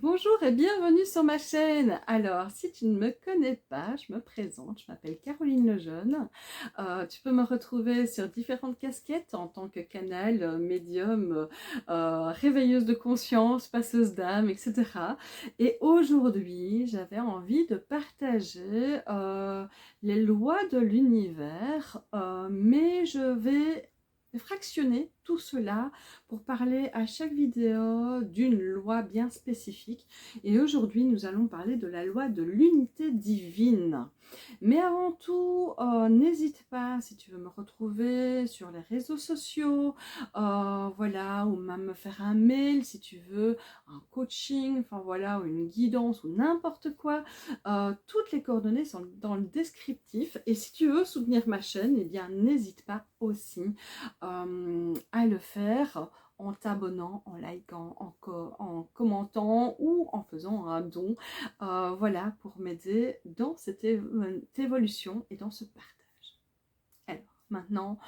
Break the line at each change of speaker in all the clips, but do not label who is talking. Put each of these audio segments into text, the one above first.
Bonjour et bienvenue sur ma chaîne. Alors, si tu ne me connais pas, je me présente, je m'appelle Caroline Lejeune. Tu peux me retrouver sur différentes casquettes en tant que canal, médium, réveilleuse de conscience, passeuse d'âme, etc. Et aujourd'hui, j'avais envie de partager les lois de l'univers, mais je vais fractionner tout cela pour parler à chaque vidéo d'une loi bien spécifique. Et aujourd'hui, nous allons parler de la loi de l'unité divine. Mais avant tout, n'hésite pas, si tu veux me retrouver sur les réseaux sociaux, voilà, ou même me faire un mail si tu veux, un coaching, enfin voilà, ou une guidance ou n'importe quoi. Toutes les coordonnées sont dans le descriptif. Et si tu veux soutenir ma chaîne, eh bien n'hésite pas aussi à le faire en t'abonnant, en likant, en commentant ou en faisant un don, voilà, pour m'aider dans cette évolution et dans ce partage. Alors, maintenant,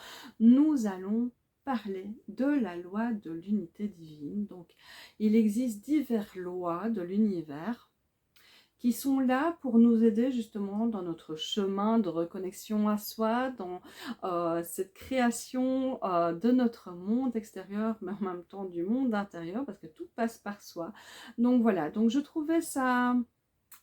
nous allons parler de la loi de l'unité divine. Donc, il existe diverses lois de l'univers qui sont là pour nous aider justement dans notre chemin de reconnexion à soi, dans cette création de notre monde extérieur, mais en même temps du monde intérieur, parce que tout passe par soi. Donc voilà, donc je trouvais ça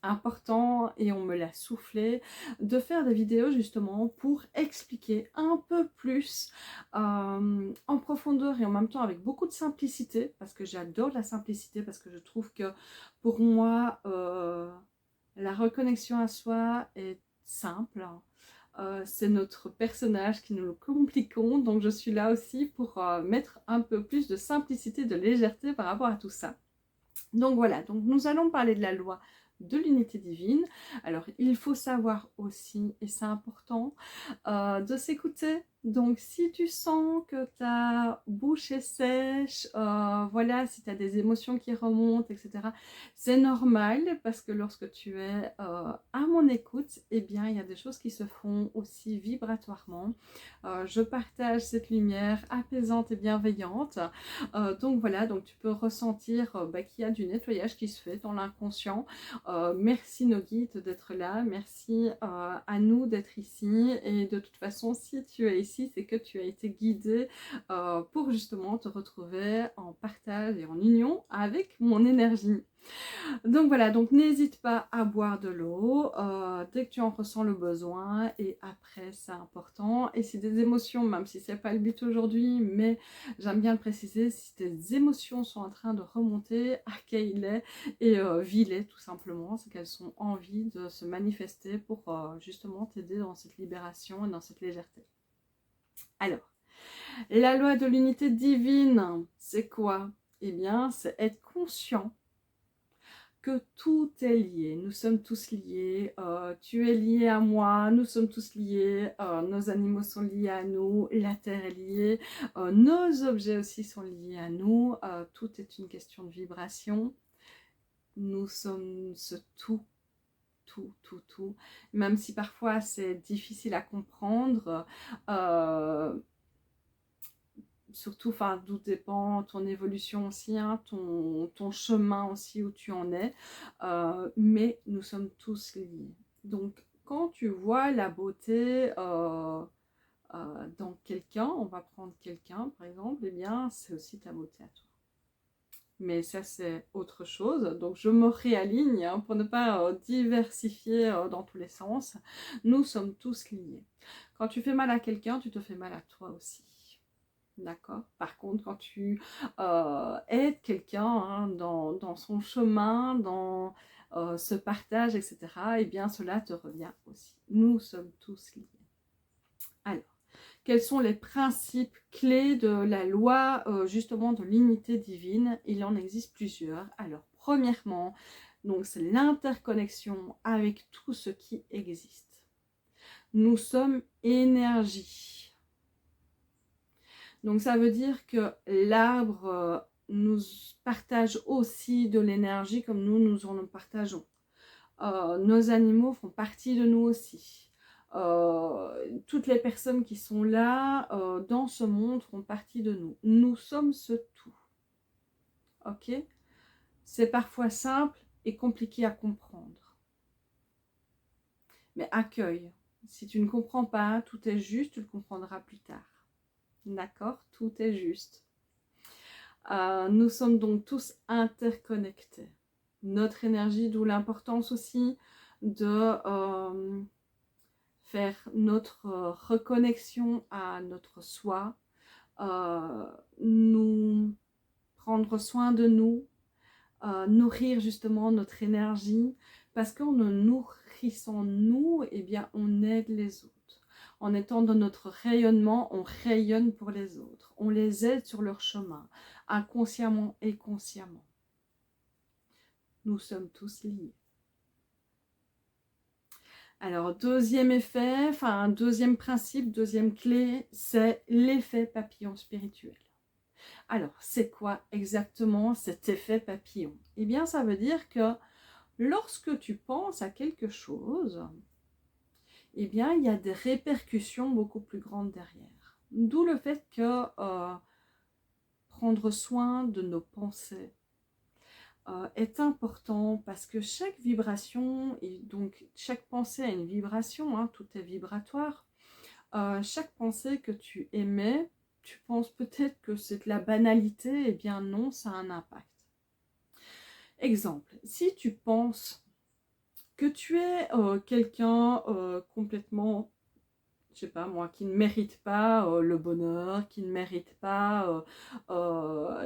important, et on me l'a soufflé, de faire des vidéos justement pour expliquer un peu plus en profondeur et en même temps avec beaucoup de simplicité, parce que j'adore la simplicité, parce que je trouve que pour moi la reconnexion à soi est simple. C'est notre personnage qui nous le compliquons, donc je suis là aussi pour mettre un peu plus de simplicité, de légèreté par rapport à tout ça. Donc voilà, donc nous allons parler de la loi de l'unité divine. Alors il faut savoir aussi, et c'est important, de s'écouter. Donc si tu sens que ta bouche est sèche, voilà, si tu as des émotions qui remontent, etc., c'est normal, parce que lorsque tu es à mon écoute, eh bien il y a des choses qui se font aussi vibratoirement. Je partage cette lumière apaisante et bienveillante. Donc voilà, donc tu peux ressentir qu'il y a du nettoyage qui se fait dans l'inconscient. Merci nos guides d'être là, merci à nous d'être ici, et de toute façon si tu es ici, c'est que tu as été guidé pour justement te retrouver en partage et en union avec mon énergie. Donc voilà, donc n'hésite pas à boire de l'eau dès que tu en ressens le besoin, et après c'est important. Et si des émotions, même si c'est pas le but aujourd'hui, mais j'aime bien le préciser, si tes émotions sont en train de remonter, accueille-les et vis-les tout simplement, c'est qu'elles ont envie de se manifester pour justement t'aider dans cette libération et dans cette légèreté. Alors, la loi de l'unité divine, c'est quoi? Eh bien, c'est être conscient que tout est lié, nous sommes tous liés, tu es lié à moi, nous sommes tous liés, nos animaux sont liés à nous, la terre est liée, nos objets aussi sont liés à nous, tout est une question de vibration, nous sommes ce tout, tout, même si parfois c'est difficile à comprendre, surtout, enfin, d'où dépend ton évolution aussi, hein, ton chemin aussi où tu en es, mais nous sommes tous liés. Donc, quand tu vois la beauté dans quelqu'un, on va prendre quelqu'un par exemple, eh bien, c'est aussi ta beauté à toi. Mais ça, c'est autre chose. Donc, je me réaligne hein, pour ne pas diversifier dans tous les sens. Nous sommes tous liés. Quand tu fais mal à quelqu'un, tu te fais mal à toi aussi. D'accord. Par contre, quand tu aides quelqu'un hein, dans son chemin, dans ce partage, etc., eh bien, cela te revient aussi. Nous sommes tous liés. Alors, quels sont les principes clés de la loi, justement, de l'unité divine? Il en existe plusieurs. Alors, premièrement, donc, c'est l'interconnexion avec tout ce qui existe. Nous sommes énergie. Donc ça veut dire que l'arbre nous partage aussi de l'énergie comme nous en partageons. Nos animaux font partie de nous aussi. Toutes les personnes qui sont là dans ce monde font partie de nous. Nous sommes ce tout. Ok ? c'est parfois simple et compliqué à comprendre. Mais accueille. Si tu ne comprends pas, tout est juste, tu le comprendras plus tard. D'accord? Tout est juste. Nous sommes donc tous interconnectés. Notre énergie, d'où l'importance aussi de faire notre reconnexion à notre soi, nous prendre soin de nous, nourrir justement notre énergie, parce qu'en nous nourrissant nous, eh bien, on aide les autres. En étant dans notre rayonnement, on rayonne pour les autres. On les aide sur leur chemin, inconsciemment et consciemment. Nous sommes tous liés. Alors, deuxième effet, enfin, deuxième principe, deuxième clé, c'est l'effet papillon spirituel. Alors, c'est quoi exactement cet effet papillon? Eh bien, ça veut dire que lorsque tu penses à quelque chose, eh bien, il y a des répercussions beaucoup plus grandes derrière. D'où le fait que prendre soin de nos pensées est important, parce que chaque vibration, et donc chaque pensée a une vibration, hein, tout est vibratoire. Chaque pensée que tu émets, tu penses peut-être que c'est de la banalité, eh bien non, ça a un impact. Exemple, si tu penses que tu es quelqu'un complètement, je sais pas moi, qui ne mérite pas le bonheur, qui ne mérite pas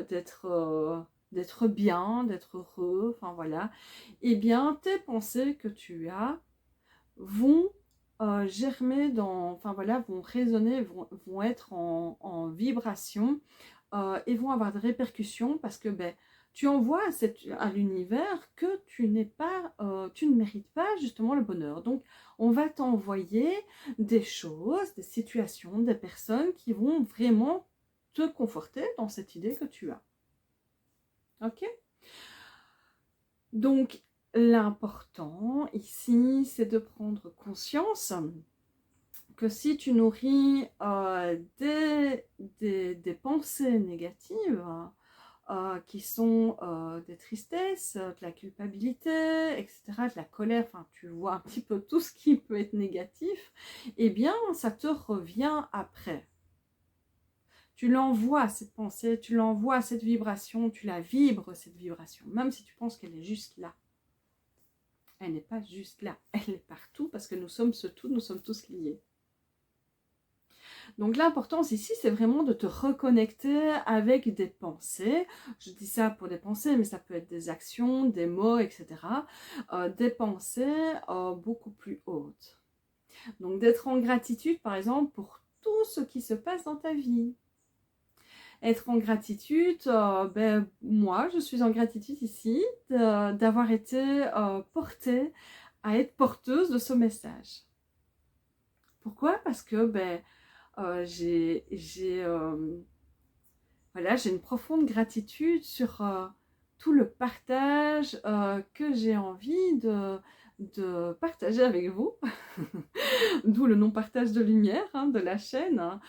d'être bien, d'être heureux, enfin voilà, eh bien tes pensées que tu as vont germer dans, enfin voilà, vont résonner, vont être en vibration et vont avoir des répercussions, parce que ben, tu envoies à l'univers que tu ne mérites pas justement le bonheur. Donc, on va t'envoyer des choses, des situations, des personnes qui vont vraiment te conforter dans cette idée que tu as. Ok? Donc, l'important ici, c'est de prendre conscience que si tu nourris des pensées négatives, qui sont des tristesses, de la culpabilité, etc., de la colère, enfin tu vois un petit peu tout ce qui peut être négatif, eh bien ça te revient après. Tu l'envoies cette pensée, tu l'envoies cette vibration, tu la vibres cette vibration, même si tu penses qu'elle est juste là. Elle n'est pas juste là, elle est partout, parce que nous sommes ce tout, nous sommes tous liés. Donc l'importance ici, c'est vraiment de te reconnecter avec des pensées. Je dis ça pour des pensées, mais ça peut être des actions, des mots, etc. Des pensées beaucoup plus hautes. Donc d'être en gratitude, par exemple, pour tout ce qui se passe dans ta vie. Être en gratitude, ben, moi, je suis en gratitude ici d'avoir été portée à être porteuse de ce message. Pourquoi? Parce que ben, voilà, j'ai une profonde gratitude sur tout le partage que j'ai envie de partager avec vous. D'où le non-partage de lumière hein, de la chaîne.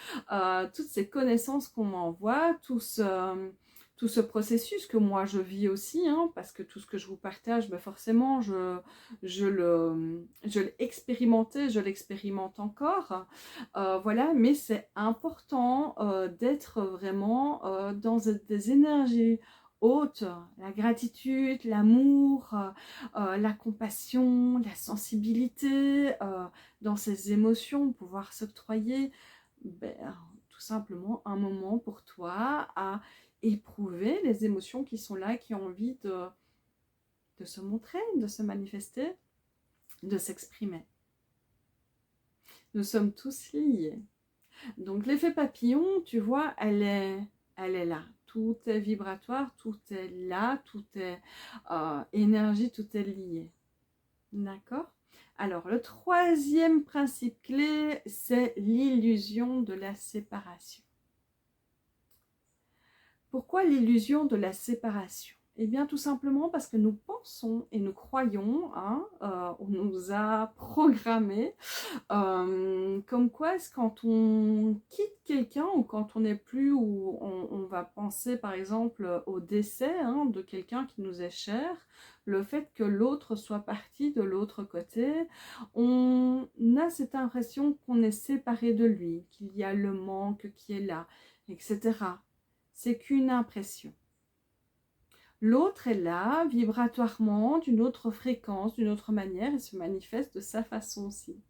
Toutes ces connaissances qu'on m'envoie, tout ce processus que moi je vis aussi, hein, parce que tout ce que je vous partage, ben forcément je l'ai expérimenté, je l'expérimente encore. Voilà, mais c'est important d'être vraiment dans des énergies hautes, la gratitude, l'amour, la compassion, la sensibilité, dans ces émotions, pouvoir s'octroyer ben, tout simplement un moment pour toi à éprouver les émotions qui sont là, qui ont envie de se montrer, de se manifester, de s'exprimer. Nous sommes tous liés. Donc l'effet papillon, tu vois, elle est là. Tout est vibratoire, tout est là, tout est énergie, tout est lié. D'accord? Alors, le troisième principe clé, c'est l'illusion de la séparation. Pourquoi l'illusion de la séparation? Eh bien, tout simplement parce que nous pensons et nous croyons, hein, on nous a programmés, comme quoi est-ce quand on quitte quelqu'un ou quand on n'est plus, ou on va penser par exemple au décès hein, de quelqu'un qui nous est cher, le fait que l'autre soit parti de l'autre côté, on a cette impression qu'on est séparé de lui, qu'il y a le manque qui est là, etc. C'est qu'une impression. L'autre est là, vibratoirement, d'une autre fréquence, d'une autre manière, et se manifeste de sa façon aussi.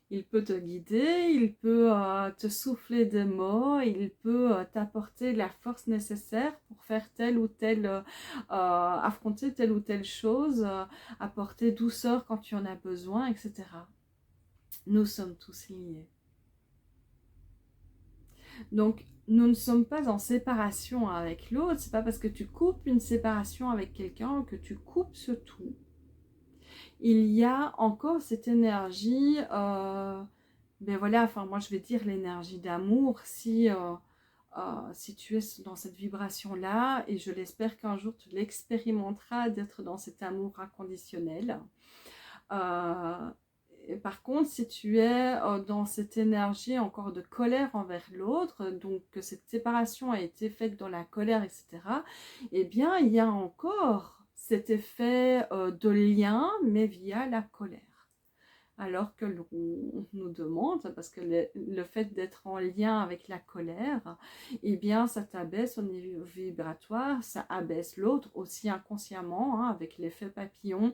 Il peut te guider, il peut te souffler des mots, il peut t'apporter la force nécessaire pour faire telle ou telle, affronter telle ou telle chose, apporter douceur quand tu en as besoin, etc. Nous sommes tous liés. Donc, nous ne sommes pas en séparation avec l'autre. C'est pas parce que tu coupes une séparation avec quelqu'un que tu coupes ce tout. Il y a encore cette énergie, ben voilà, enfin moi je vais dire l'énergie d'amour, si tu es dans cette vibration-là, et je l'espère qu'un jour tu l'expérimenteras d'être dans cet amour inconditionnel. Et par contre, si tu es dans cette énergie encore de colère envers l'autre, donc que cette séparation a été faite dans la colère, etc., eh bien, il y a encore cet effet de lien, mais via la colère. Alors que l'on nous demande, parce que le fait d'être en lien avec la colère, eh bien, ça t'abaisse au niveau vibratoire, ça abaisse l'autre aussi inconsciemment, hein, avec l'effet papillon.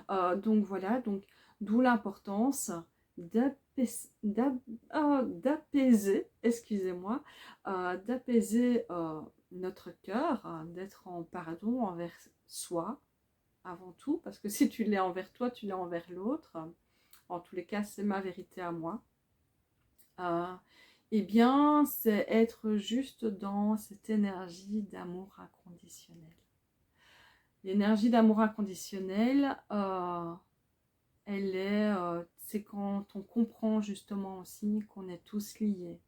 Donc voilà, donc d'où l'importance d'apaiser, excusez-moi, d'apaiser notre cœur, d'être en pardon envers soi avant tout, parce que si tu l'es envers toi, tu l'es envers l'autre. En tous les cas, c'est ma vérité à moi. Eh bien, c'est être juste dans cette énergie d'amour inconditionnel. L'énergie d'amour inconditionnel, c'est quand on comprend justement aussi qu'on est tous liés.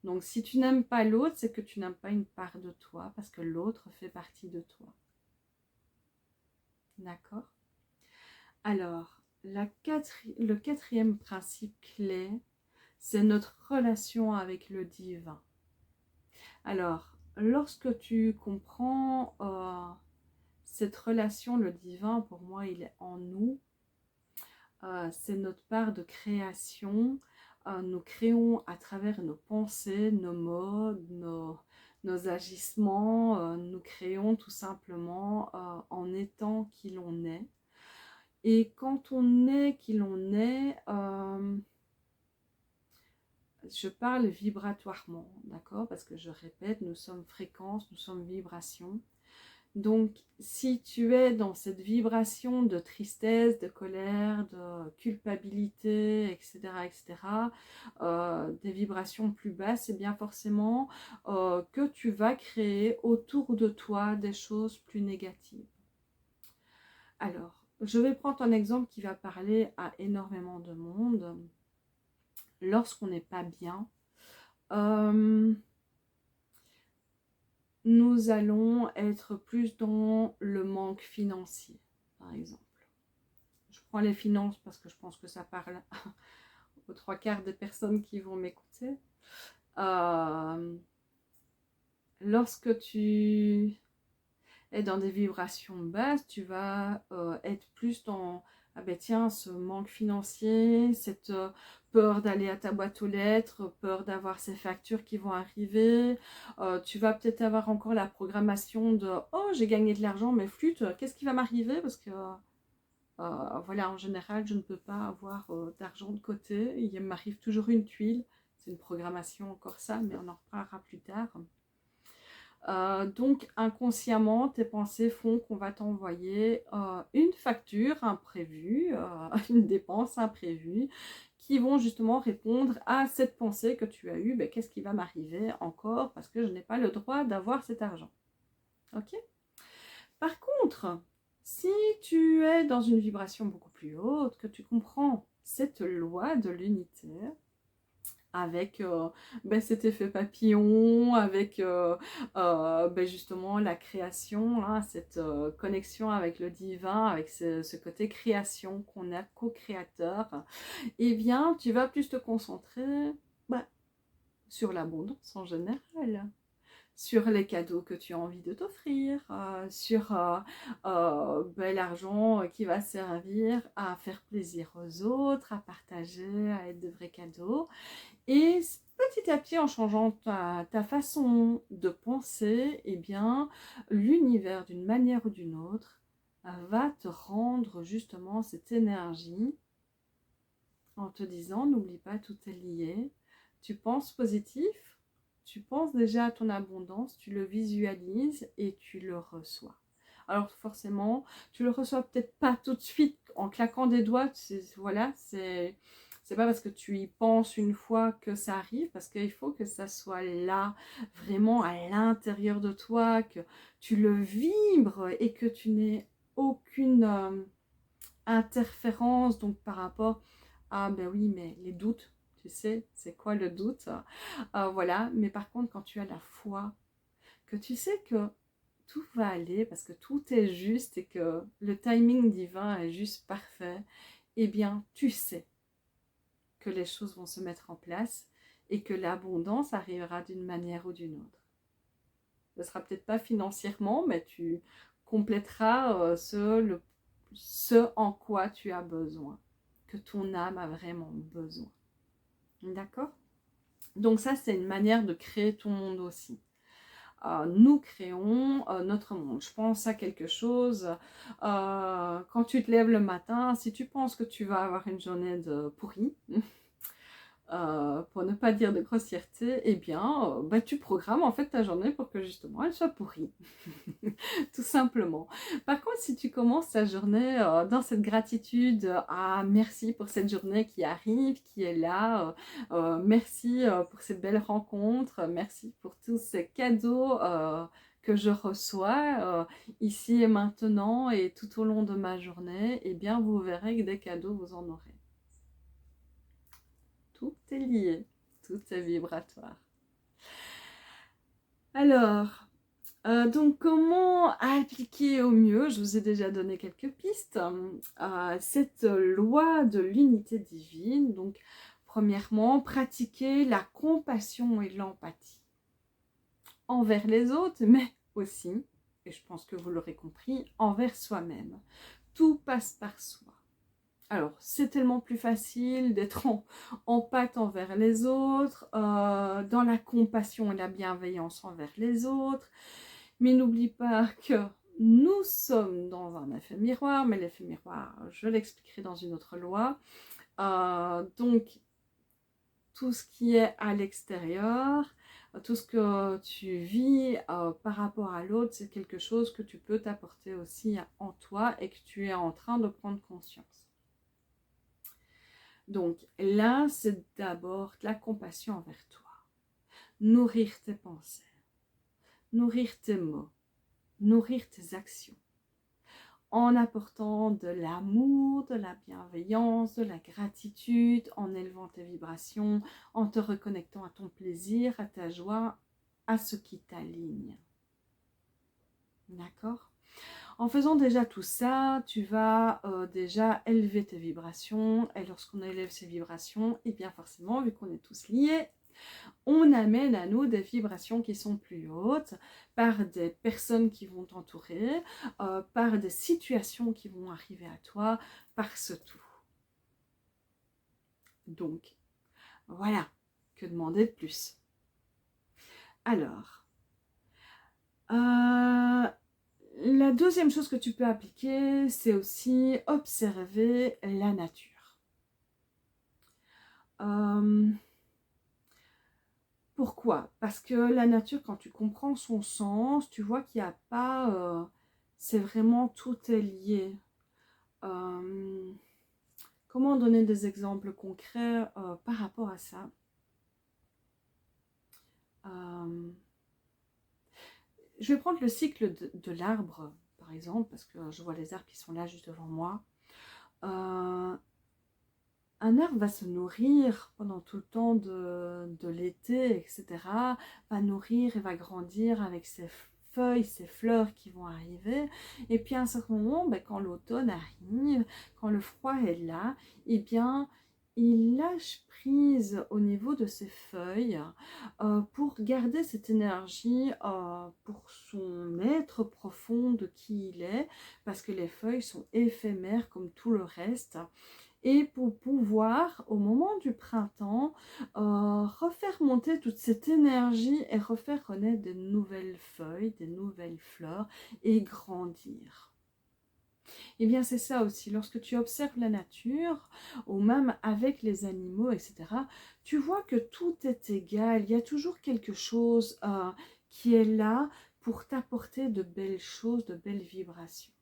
Donc si tu n'aimes pas l'autre, c'est que tu n'aimes pas une part de toi, parce que l'autre fait partie de toi. D'accord? Alors, le quatrième principe clé, c'est notre relation avec le divin. Alors, lorsque tu comprends cette relation, le divin, pour moi, il est en nous. C'est notre part de création. Nous créons à travers nos pensées, nos mots, nos agissements. Nous créons tout simplement en étant qui l'on est. Et quand on est qui l'on est, je parle vibratoirement, d'accord? Parce que je répète, nous sommes fréquences, nous sommes vibrations. Donc, si tu es dans cette vibration de tristesse, de colère, de culpabilité, etc., etc., des vibrations plus basses, c'est bien forcément que tu vas créer autour de toi des choses plus négatives. Alors, je vais prendre un exemple qui va parler à énormément de monde. Lorsqu'on n'est pas bien, nous allons être plus dans le manque financier, par exemple. Je prends les finances parce que je pense que ça parle aux 3/4 des personnes qui vont m'écouter. Lorsque tu es dans des vibrations basses, tu vas être plus dans ah ben tiens, ce manque financier, cette peur d'aller à ta boîte aux lettres, peur d'avoir ces factures qui vont arriver. Tu vas peut-être avoir encore la programmation de oh j'ai gagné de l'argent mais flûte, qu'est-ce qui va m'arriver parce que voilà, en général je ne peux pas avoir d'argent de côté, il m'arrive toujours une tuile. C'est une programmation encore ça, mais on en reparlera plus tard. Donc inconsciemment, tes pensées font qu'on va t'envoyer une facture imprévue, une dépense imprévue, qui vont justement répondre à cette pensée que tu as eue. Ben, qu'est-ce qui va m'arriver encore parce que je n'ai pas le droit d'avoir cet argent. Ok? Par contre, si tu es dans une vibration beaucoup plus haute, que tu comprends cette loi de l'unité, avec cet effet papillon, avec justement la création, hein, cette connexion avec le divin, avec ce côté création qu'on a, co-créateur, eh bien, tu vas plus te concentrer bah, sur l'abondance en général, sur les cadeaux que tu as envie de t'offrir, sur l'argent qui va servir à faire plaisir aux autres, à partager, à être de vrais cadeaux. Et petit à petit, en changeant ta façon de penser, eh bien, l'univers, d'une manière ou d'une autre, va te rendre justement cette énergie en te disant, n'oublie pas, tout est lié. Tu penses positif, tu penses déjà à ton abondance, tu le visualises et tu le reçois. Alors forcément, tu le reçois peut-être pas tout de suite en claquant des doigts, voilà, c'est pas parce que tu y penses une fois que ça arrive, parce qu'il faut que ça soit là, vraiment à l'intérieur de toi, que tu le vibres et que tu n'aies aucune interférence donc par rapport à, ben oui, mais les doutes, tu sais, c'est quoi le doute, voilà, mais par contre, quand tu as la foi, que tu sais que tout va aller parce que tout est juste et que le timing divin est juste parfait, eh bien, tu sais que les choses vont se mettre en place et que l'abondance arrivera d'une manière ou d'une autre. Ce ne sera peut-être pas financièrement, mais tu compléteras ce en quoi tu as besoin, que ton âme a vraiment besoin. D'accord? Donc ça, c'est une manière de créer ton monde aussi. Nous créons notre monde. Je pense à quelque chose, quand tu te lèves le matin, si tu penses que tu vas avoir une journée de pourrie, pour ne pas dire de grossièreté, eh bien, tu programmes en fait ta journée pour que justement elle soit pourrie, tout simplement. Par contre, si tu commences ta journée dans cette gratitude, merci pour cette journée qui arrive, qui est là, merci pour ces belles rencontres, merci pour tous ces cadeaux que je reçois ici et maintenant et tout au long de ma journée, eh bien, vous verrez que des cadeaux, vous en aurez. Tout est lié, tout est vibratoire. Alors, donc comment appliquer au mieux? Je vous ai déjà donné quelques pistes. Cette loi de l'unité divine, donc premièrement, pratiquer la compassion et l'empathie envers les autres, mais aussi, et je pense que vous l'aurez compris, envers soi-même. Tout passe par soi. Alors, c'est tellement plus facile d'être en pâte envers les autres, dans la compassion et la bienveillance envers les autres. Mais n'oublie pas que nous sommes dans un effet miroir, mais l'effet miroir, je l'expliquerai dans une autre loi. Donc, tout ce qui est à l'extérieur, tout ce que tu vis par rapport à l'autre, c'est quelque chose que tu peux t'apporter aussi en toi et que tu es en train de prendre conscience. Donc là, c'est d'abord la compassion envers toi. Nourrir tes pensées, nourrir tes mots, nourrir tes actions. En apportant de l'amour, de la bienveillance, de la gratitude, en élevant tes vibrations, en te reconnectant à ton plaisir, à ta joie, à ce qui t'aligne. D'accord ? En faisant déjà tout ça, tu vas déjà élever tes vibrations. Et lorsqu'on élève ces vibrations, et bien forcément, vu qu'on est tous liés, on amène à nous des vibrations qui sont plus hautes par des personnes qui vont t'entourer, par des situations qui vont arriver à toi, par ce tout. Donc, voilà, que demander de plus? Alors, la deuxième chose que tu peux appliquer, c'est aussi observer la nature. Pourquoi? Parce que la nature, quand tu comprends son sens, tu vois qu'il n'y a pas... c'est vraiment tout est lié. Comment donner des exemples concrets par rapport à ça? Je vais prendre le cycle de l'arbre, par exemple, parce que je vois les arbres qui sont là juste devant moi. Un Un arbre va se nourrir pendant tout le temps de l'été, etc. Va nourrir et va grandir avec ses feuilles, ses fleurs qui vont arriver. Et puis à un certain moment, ben, quand l'automne arrive, quand le froid est là, eh bien, il lâche prise au niveau de ses feuilles pour garder cette énergie pour son être profond de qui il est, parce que les feuilles sont éphémères comme tout le reste. Et pour pouvoir, au moment du printemps, refaire monter toute cette énergie et refaire renaître de nouvelles feuilles, des nouvelles fleurs et grandir. Et bien c'est ça aussi, lorsque tu observes la nature, ou même avec les animaux, etc., tu vois que tout est égal, il y a toujours quelque chose qui est là pour t'apporter de belles choses, de belles vibrations.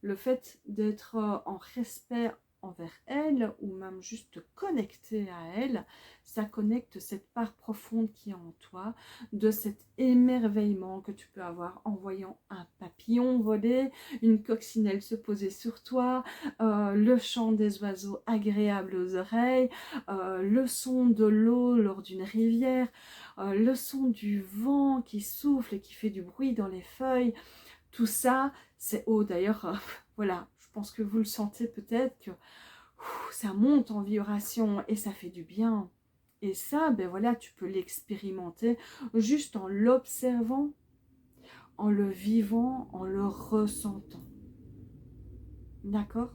Le fait d'être en respect envers elle, ou même juste connecté à elle, ça connecte cette part profonde qui est en toi, de cet émerveillement que tu peux avoir en voyant un papillon voler, une coccinelle se poser sur toi, le chant des oiseaux agréable aux oreilles, le son de l'eau lors d'une rivière, le son du vent qui souffle et qui fait du bruit dans les feuilles. Tout ça, c'est haut. D'ailleurs, voilà, je pense que vous le sentez peut-être que ça monte en vibration et ça fait du bien. Et ça, ben voilà, tu peux l'expérimenter juste en l'observant, en le vivant, en le ressentant. D'accord?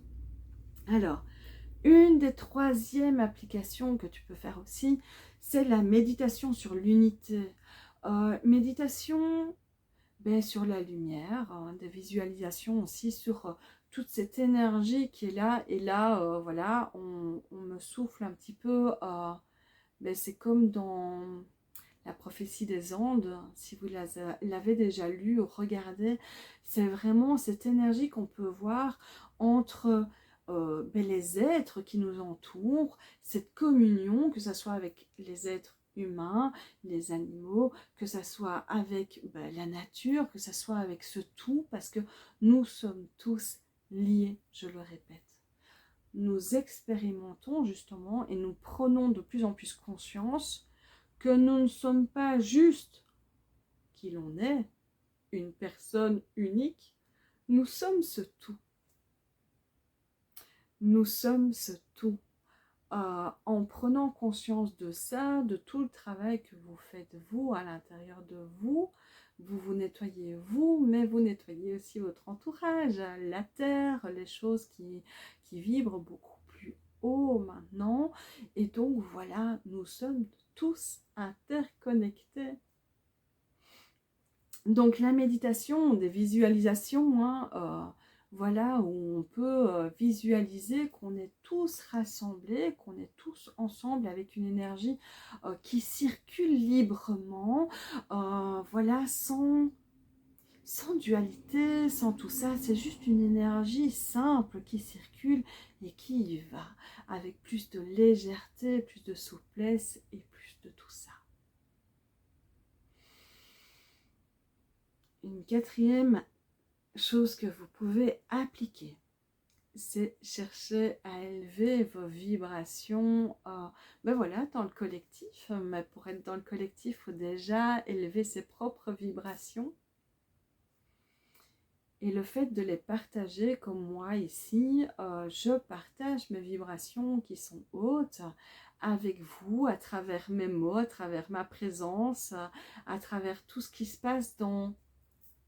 Alors, une des troisièmes applications que tu peux faire aussi, c'est la méditation sur l'unité. Méditation sur la lumière, des visualisations aussi sur toute cette énergie qui est là. Et là, voilà, on me souffle un petit peu. C'est comme dans la prophétie des Andes, si vous l'avez déjà lu ou regardé, c'est vraiment cette énergie qu'on peut voir entre les êtres qui nous entourent, cette communion, que ce soit avec les êtres humains, les animaux, que ce soit avec la nature, que ce soit avec ce tout, parce que nous sommes tous liés, je le répète. Nous expérimentons justement et nous prenons de plus en plus conscience que nous ne sommes pas juste qui l'on est, une personne unique, nous sommes ce tout. Nous sommes ce tout. En prenant conscience de ça, de tout le travail que vous faites vous à l'intérieur de vous, vous vous nettoyez vous, mais vous nettoyez aussi votre entourage, la terre, les choses qui vibrent beaucoup plus haut maintenant. Et donc voilà, nous sommes tous interconnectés. Donc la méditation, des visualisations, voilà, où on peut visualiser qu'on est tous rassemblés, qu'on est tous ensemble avec une énergie qui circule librement, voilà, sans dualité, sans tout ça, c'est juste une énergie simple qui circule et qui y va, avec plus de légèreté, plus de souplesse et plus de tout ça. Une quatrième chose que vous pouvez appliquer, c'est chercher à élever vos vibrations voilà, dans le collectif. Mais pour être dans le collectif, il faut déjà élever ses propres vibrations. Et le fait de les partager, comme moi ici, je partage mes vibrations qui sont hautes avec vous, à travers mes mots, à travers ma présence, à travers tout ce qui se passe dans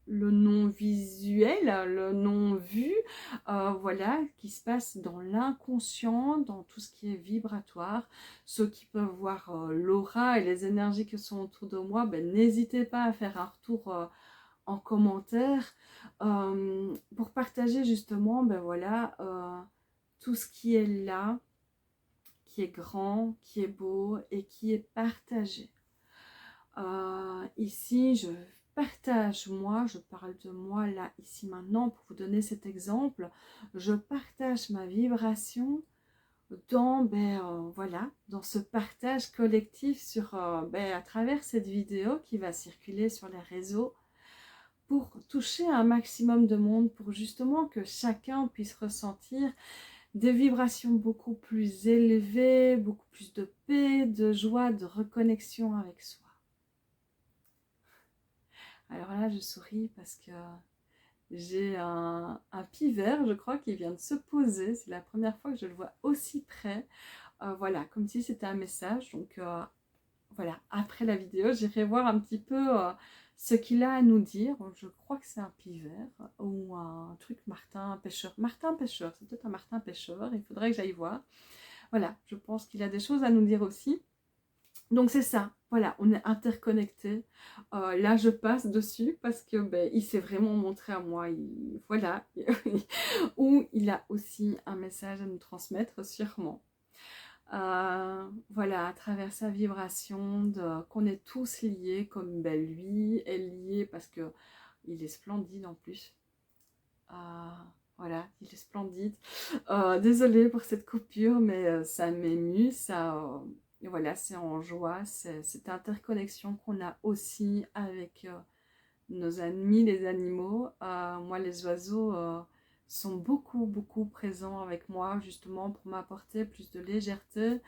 le non visuel, le non vu, voilà, qui se passe dans l'inconscient, dans tout ce qui est vibratoire. Ceux qui peuvent voir l'aura et les énergies qui sont autour de moi, n'hésitez pas à faire un retour en commentaire pour partager justement, voilà, tout ce qui est là, qui est grand, qui est beau et qui est partagé. Ici, je partage moi, je parle de moi là, ici, maintenant, pour vous donner cet exemple. Je partage ma vibration dans, voilà, dans ce partage collectif sur, à travers cette vidéo qui va circuler sur les réseaux pour toucher un maximum de monde, pour justement que chacun puisse ressentir des vibrations beaucoup plus élevées, beaucoup plus de paix, de joie, de reconnexion avec soi. Alors là, je souris parce que j'ai un pivert, je crois, qui vient de se poser. C'est la première fois que je le vois aussi près. Voilà, comme si c'était un message. Donc voilà, après la vidéo, j'irai voir un petit peu ce qu'il a à nous dire. Je crois que c'est un pivert ou un truc martin pêcheur. Martin pêcheur, c'est peut-être un martin pêcheur. Il faudrait que j'aille voir. Voilà, je pense qu'il a des choses à nous dire aussi. Donc c'est ça, voilà, on est interconnectés. Là, je passe dessus parce que il s'est vraiment montré à moi. Voilà, où il a aussi un message à nous transmettre, sûrement. Voilà, à travers sa vibration, qu'on est tous liés, comme lui est lié parce que il est splendide en plus. Voilà, il est splendide. Désolée pour cette coupure, mais ça m'émue, voilà, c'est en joie, c'est cette interconnexion qu'on a aussi avec nos amis, les animaux. Moi, les oiseaux sont beaucoup présents avec moi, justement pour m'apporter plus de légèreté,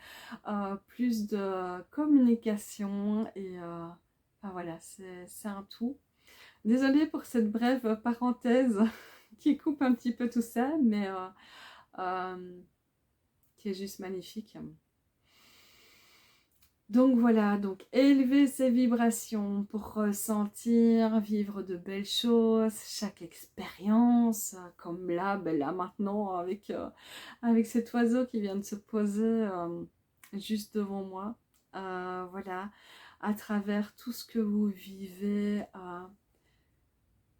plus de communication, et enfin, voilà, c'est un tout. Désolée pour cette brève parenthèse qui coupe un petit peu tout ça, mais qui est juste magnifique. Donc voilà, donc élever ses vibrations pour ressentir, vivre de belles choses, chaque expérience, comme là, là maintenant avec cet oiseau qui vient de se poser juste devant moi. Voilà, à travers tout ce que vous vivez,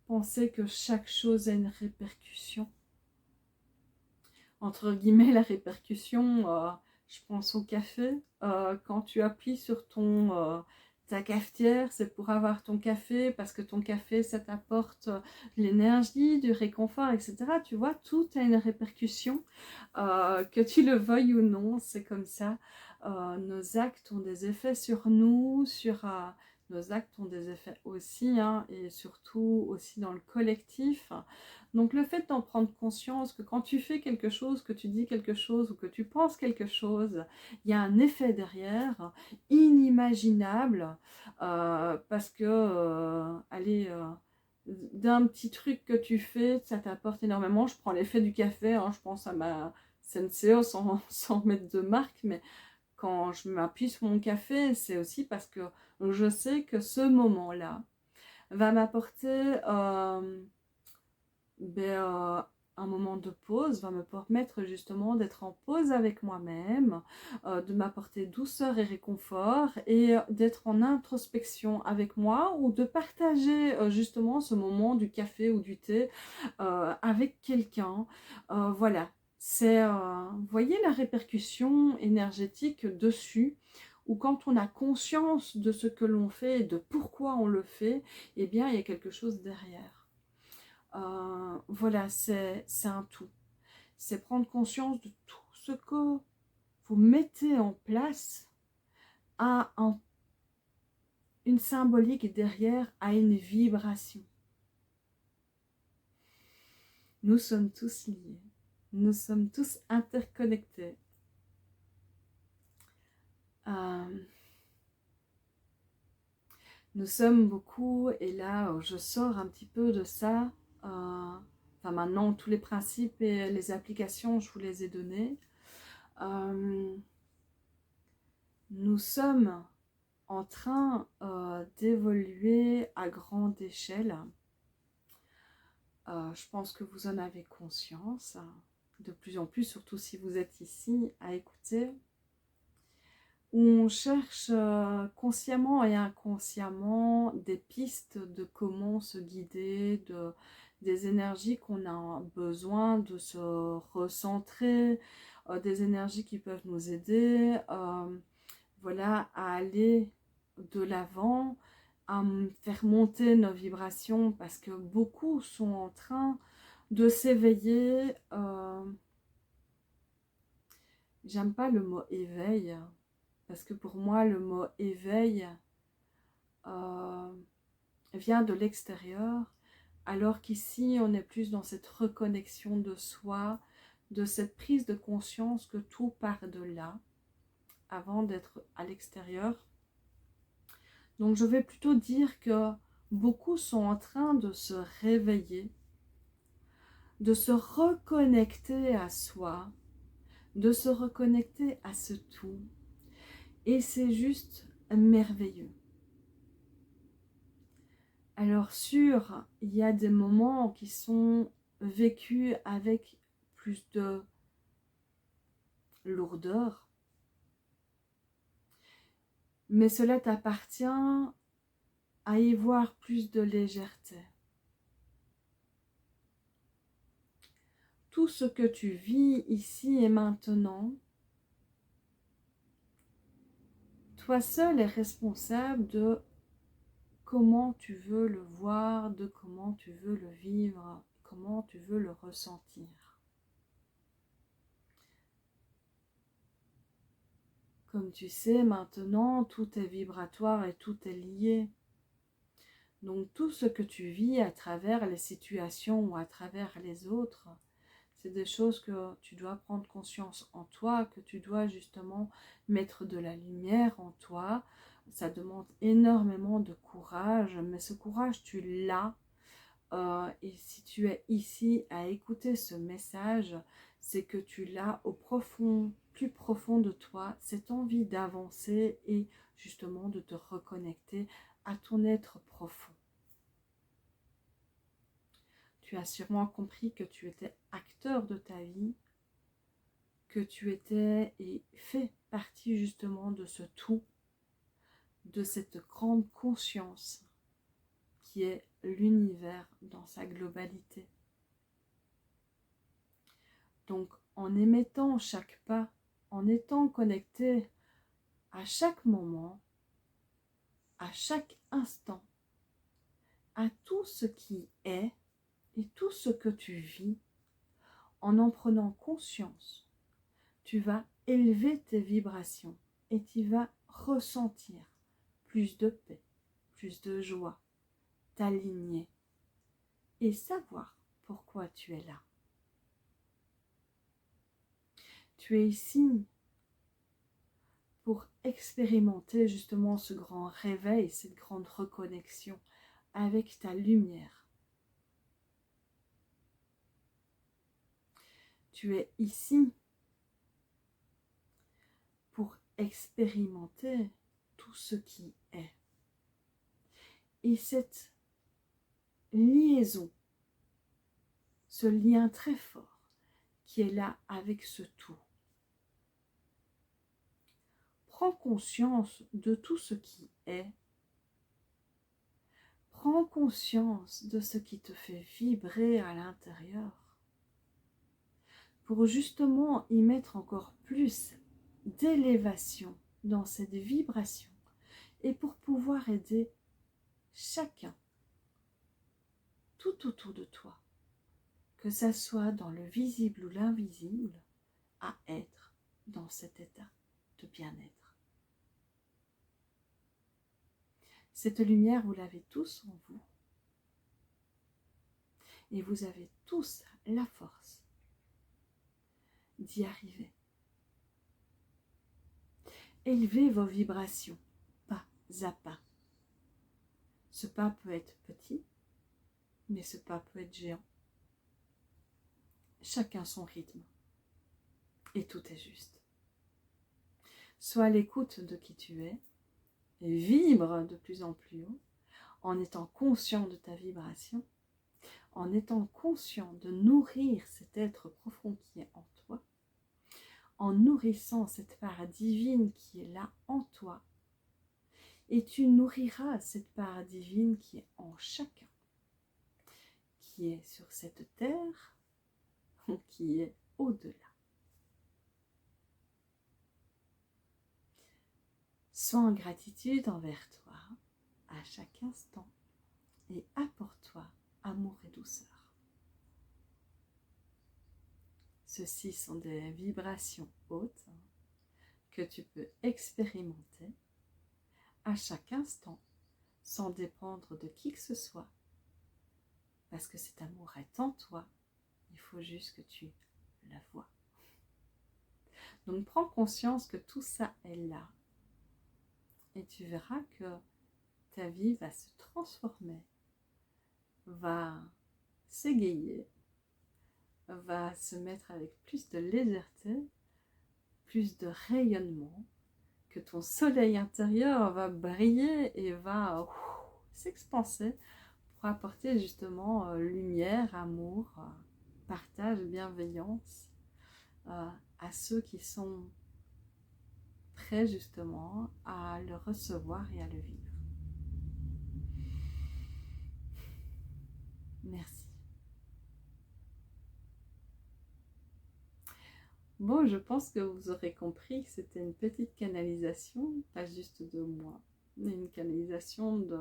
pensez que chaque chose a une répercussion. Entre guillemets, la répercussion, je pense au café. Quand tu appuies sur ta cafetière, c'est pour avoir ton café, parce que ton café, ça t'apporte de l'énergie, du réconfort, etc. Tu vois, tout a une répercussion, que tu le veuilles ou non, c'est comme ça. Nos actes ont des effets sur nous, nos actes ont des effets aussi, hein, et surtout aussi dans le collectif. Donc le fait d'en prendre conscience, que quand tu fais quelque chose, que tu dis quelque chose ou que tu penses quelque chose, il y a un effet derrière, inimaginable, parce que, allez, d'un petit truc que tu fais, ça t'apporte énormément. Je prends l'effet du café, hein, je pense à ma Senseo sans mettre de marque, mais quand je m'appuie sur mon café, c'est aussi parce que je sais que ce moment-là va m'apporter un moment de pause, va me permettre justement d'être en pause avec moi-même, de m'apporter douceur et réconfort, et d'être en introspection avec moi, ou de partager justement ce moment du café ou du thé avec quelqu'un. Voilà, vous voyez la répercussion énergétique dessus, ou quand on a conscience de ce que l'on fait et de pourquoi on le fait, eh bien il y a quelque chose derrière. Voilà, c'est un tout. C'est prendre conscience de tout ce que vous mettez en place à une symbolique derrière, à une vibration. Nous sommes tous liés. Nous sommes tous interconnectés. Nous sommes beaucoup, et là, je sors un petit peu de ça. Enfin, maintenant, tous les principes et les applications, je vous les ai donnés. Nous sommes en train d'évoluer à grande échelle. Je pense que vous en avez conscience, de plus en plus, surtout si vous êtes ici à écouter, où on cherche consciemment et inconsciemment des pistes de comment se guider, des énergies qu'on a besoin de se recentrer, des énergies qui peuvent nous aider, voilà, à aller de l'avant, à faire monter nos vibrations, parce que beaucoup sont en train de s'éveiller. J'aime pas le mot éveil, parce que pour moi le mot éveil vient de l'extérieur, alors qu'ici on est plus dans cette reconnexion de soi, de cette prise de conscience que tout part de là, avant d'être à l'extérieur. Donc je vais plutôt dire que beaucoup sont en train de se réveiller, de se reconnecter à soi, de se reconnecter à ce tout. Et c'est juste merveilleux. Alors sûr, il y a des moments qui sont vécus avec plus de lourdeur, mais cela t'appartient à y voir plus de légèreté. Tout ce que tu vis ici et maintenant, toi seul es responsable de comment tu veux le voir, de comment tu veux le vivre, comment tu veux le ressentir. Comme tu sais, maintenant, tout est vibratoire et tout est lié. Donc tout ce que tu vis à travers les situations ou à travers les autres, c'est des choses que tu dois prendre conscience en toi, que tu dois justement mettre de la lumière en toi. Ça demande énormément de courage, mais ce courage, tu l'as. Et si tu es ici à écouter ce message, c'est que tu l'as au profond, plus profond de toi, cette envie d'avancer et justement de te reconnecter à ton être profond. Tu as sûrement compris que tu étais acteur de ta vie, que tu étais et fais partie justement de ce tout, de cette grande conscience qui est l'univers dans sa globalité. Donc en émettant chaque pas, en étant connecté à chaque moment, à chaque instant, à tout ce qui est et tout ce que tu vis, en prenant conscience, tu vas élever tes vibrations et tu vas ressentir plus de paix, plus de joie, t'aligner et savoir pourquoi tu es là. Tu es ici pour expérimenter justement ce grand réveil, cette grande reconnexion avec ta lumière. Tu es ici pour expérimenter tout ce qui est. Et cette liaison, ce lien très fort qui est là avec ce tout. Prends conscience de tout ce qui est. Prends conscience de ce qui te fait vibrer à l'intérieur pour justement y mettre encore plus d'élévation dans cette vibration et pour pouvoir aider chacun tout autour de toi, que ça soit dans le visible ou l'invisible, à être dans cet état de bien-être. Cette lumière, vous l'avez tous en vous. Et vous avez tous la force d'y arriver. Élevez vos vibrations, pas à pas. Ce pas peut être petit, mais ce pas peut être géant. Chacun son rythme. Et tout est juste. Sois à l'écoute de qui tu es et vibre de plus en plus haut en étant conscient de ta vibration, en étant conscient de nourrir cet être profond qui est en toi, en nourrissant cette part divine qui est là en toi. Et tu nourriras cette part divine qui est en chacun, qui est sur cette terre, ou qui est au-delà. Sois en gratitude envers toi à chaque instant et apporte-toi amour et douceur. Ceci sont des vibrations hautes que tu peux expérimenter à chaque instant sans dépendre de qui que ce soit parce que cet amour est en toi. Il faut juste que tu la vois. Donc prends conscience que tout ça est là. Et tu verras que ta vie va se transformer, va s'égayer, va se mettre avec plus de légèreté, plus de rayonnement, que ton soleil intérieur va briller et va s'expanser pour apporter justement lumière, amour, partage, bienveillance à ceux qui sont prêts justement à le recevoir et à le vivre. Merci. Bon, je pense que vous aurez compris que c'était une petite canalisation, pas juste de moi, mais une canalisation de,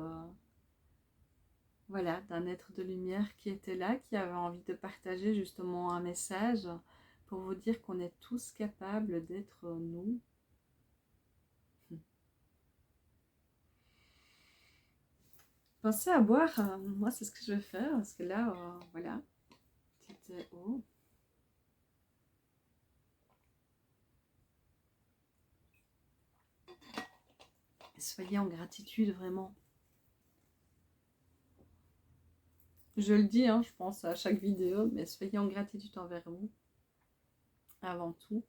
voilà, d'un être de lumière qui était là, qui avait envie de partager justement un message pour vous dire qu'on est tous capables d'être nous. Pensez à boire, moi c'est ce que je vais faire, parce que là, voilà, c'était haut. Soyez en gratitude vraiment. Je le dis, je pense à chaque vidéo, mais soyez en gratitude envers vous, avant tout.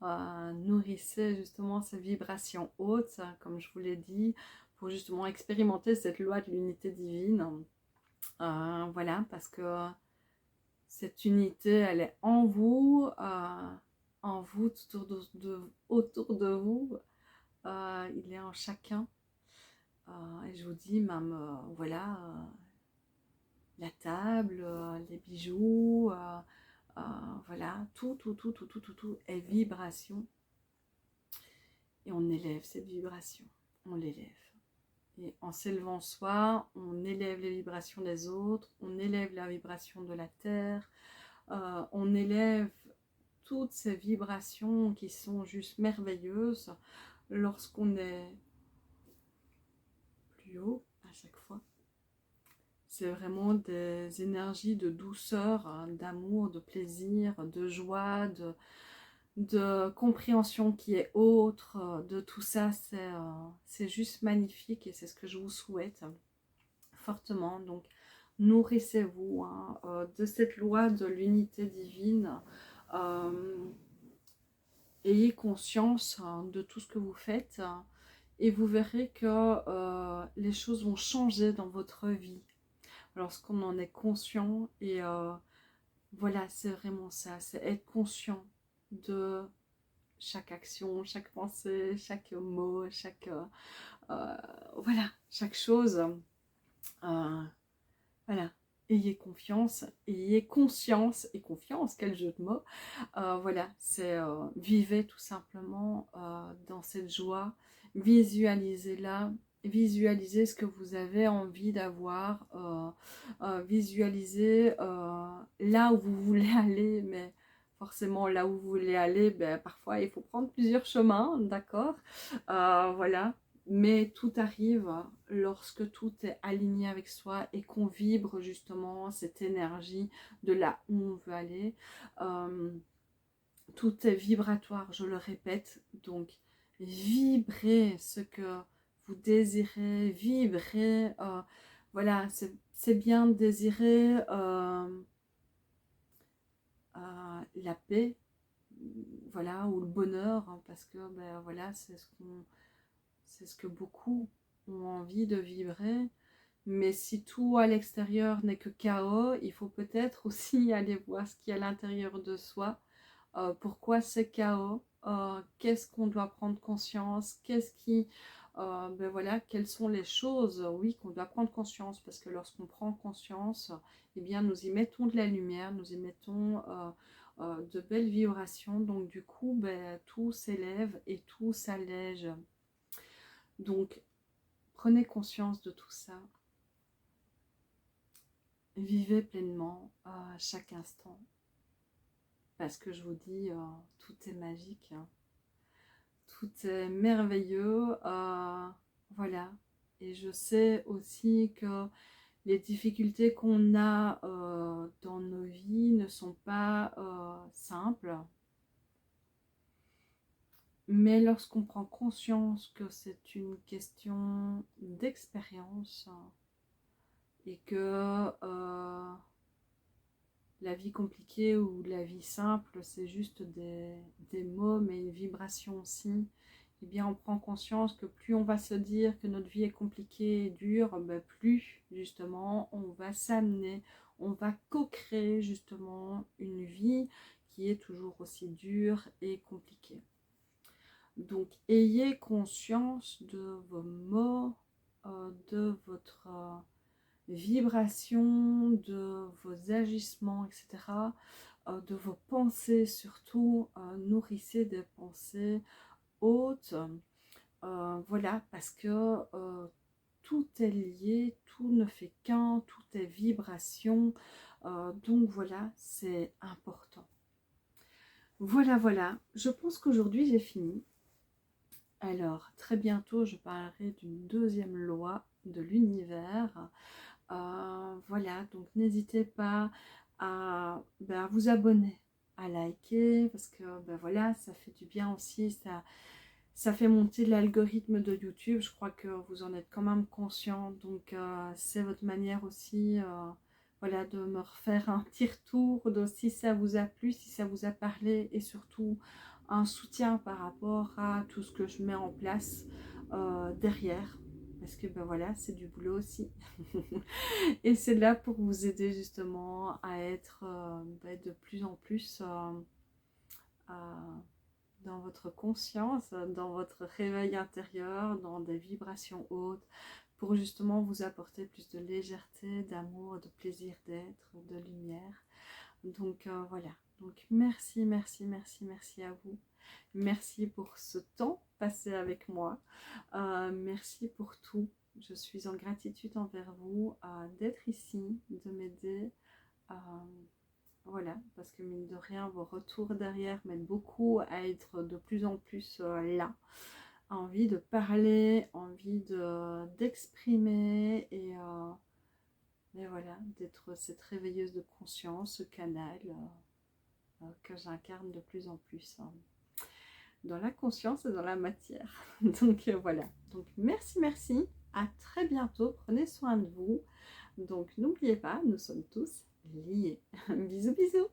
Nourrissez justement ces vibrations hautes, comme je vous l'ai dit, pour justement expérimenter cette loi de l'unité divine. Voilà, parce que cette unité, elle est en vous autour de vous. Il est en chacun. Et je vous dis, même, voilà, la table, les bijoux, voilà, tout est vibration. Et on élève cette vibration, on l'élève. Et en s'élevant soi, on élève les vibrations des autres, on élève la vibration de la terre, on élève toutes ces vibrations qui sont juste merveilleuses lorsqu'on est plus haut à chaque fois. C'est vraiment des énergies de douceur, d'amour, de plaisir, de joie, de compréhension qui est autre, de tout ça, c'est juste magnifique et c'est ce que je vous souhaite fortement. Donc nourrissez-vous de cette loi de l'unité divine, ayez conscience de tout ce que vous faites et vous verrez que les choses vont changer dans votre vie lorsqu'on en est conscient. Et voilà, c'est vraiment ça, c'est être conscient de chaque action, chaque pensée, chaque mot, voilà, chaque chose. Voilà, ayez confiance, ayez conscience et confiance, quel jeu de mots. Voilà, c'est vivez tout simplement dans cette joie, visualisez-la, visualisez ce que vous avez envie d'avoir, visualisez là où vous voulez aller, mais forcément là où vous voulez aller, ben, parfois il faut prendre plusieurs chemins, d'accord, voilà. Mais tout arrive lorsque tout est aligné avec soi et qu'on vibre justement cette énergie de là où on veut aller. Tout est vibratoire, je le répète. Donc, vibrez ce que vous désirez, vibrez. Voilà, c'est bien de désirer la paix, voilà, ou le bonheur, parce que ben, voilà, c'est ce que beaucoup ont envie de vibrer. Mais si tout à l'extérieur n'est que chaos, il faut peut-être aussi aller voir ce qu'il y a à l'intérieur de soi. Pourquoi c'est chaos, qu'est-ce qu'on doit prendre conscience, ben voilà, quelles sont les choses, oui, qu'on doit prendre conscience, parce que lorsqu'on prend conscience, eh bien, nous y mettons de la lumière, nous y mettons de belles vibrations, donc du coup, ben, tout s'élève et tout s'allège. Donc, prenez conscience de tout ça. Vivez pleinement chaque instant. Parce que je vous dis, tout est magique. Tout est merveilleux. Voilà. Et je sais aussi que Les difficultés qu'on a dans nos vies ne sont pas simples, mais lorsqu'on prend conscience que c'est une question d'expérience et que la vie compliquée ou la vie simple, c'est juste des mots, mais une vibration aussi, eh bien on prend conscience que plus on va se dire que notre vie est compliquée et dure, ben plus justement on va s'amener, on va co-créer justement une vie qui est toujours aussi dure et compliquée. Donc ayez conscience de vos mots, de votre vibration, de vos agissements, etc., de vos pensées surtout. Nourrissez des pensées hautes, voilà, parce que tout est lié, tout ne fait qu'un, tout est vibration, donc voilà, c'est important. Voilà, voilà, je pense qu'aujourd'hui j'ai fini. Alors, très bientôt, je parlerai d'une deuxième loi de l'univers. Voilà, donc n'hésitez pas à vous abonner, à liker, parce que voilà, ça fait du bien aussi, ça fait monter l'algorithme de YouTube. Je crois que vous en êtes quand même conscient, donc c'est votre manière aussi voilà, de me refaire un petit retour de si ça vous a plu, si ça vous a parlé, et surtout un soutien par rapport à tout ce que je mets en place derrière, parce que voilà, c'est du boulot aussi. Et c'est là pour vous aider justement à être de plus en plus dans votre conscience, dans votre réveil intérieur, dans des vibrations hautes, pour justement vous apporter plus de légèreté, d'amour, de plaisir d'être, de lumière. Donc voilà, donc merci, merci, merci, merci à vous. Merci pour ce temps passé avec moi. Merci pour tout. Je suis en gratitude envers vous d'être ici, de m'aider. Voilà, parce que mine de rien, vos retours derrière m'aident beaucoup à être de plus en plus là. Envie de parler, envie d'exprimer et voilà, d'être cette réveilleuse de conscience, ce canal que j'incarne de plus en plus dans la conscience et dans la matière. Donc voilà, donc merci, merci, à très bientôt, prenez soin de vous. Donc n'oubliez pas, nous sommes tous liés. Bisous, bisous.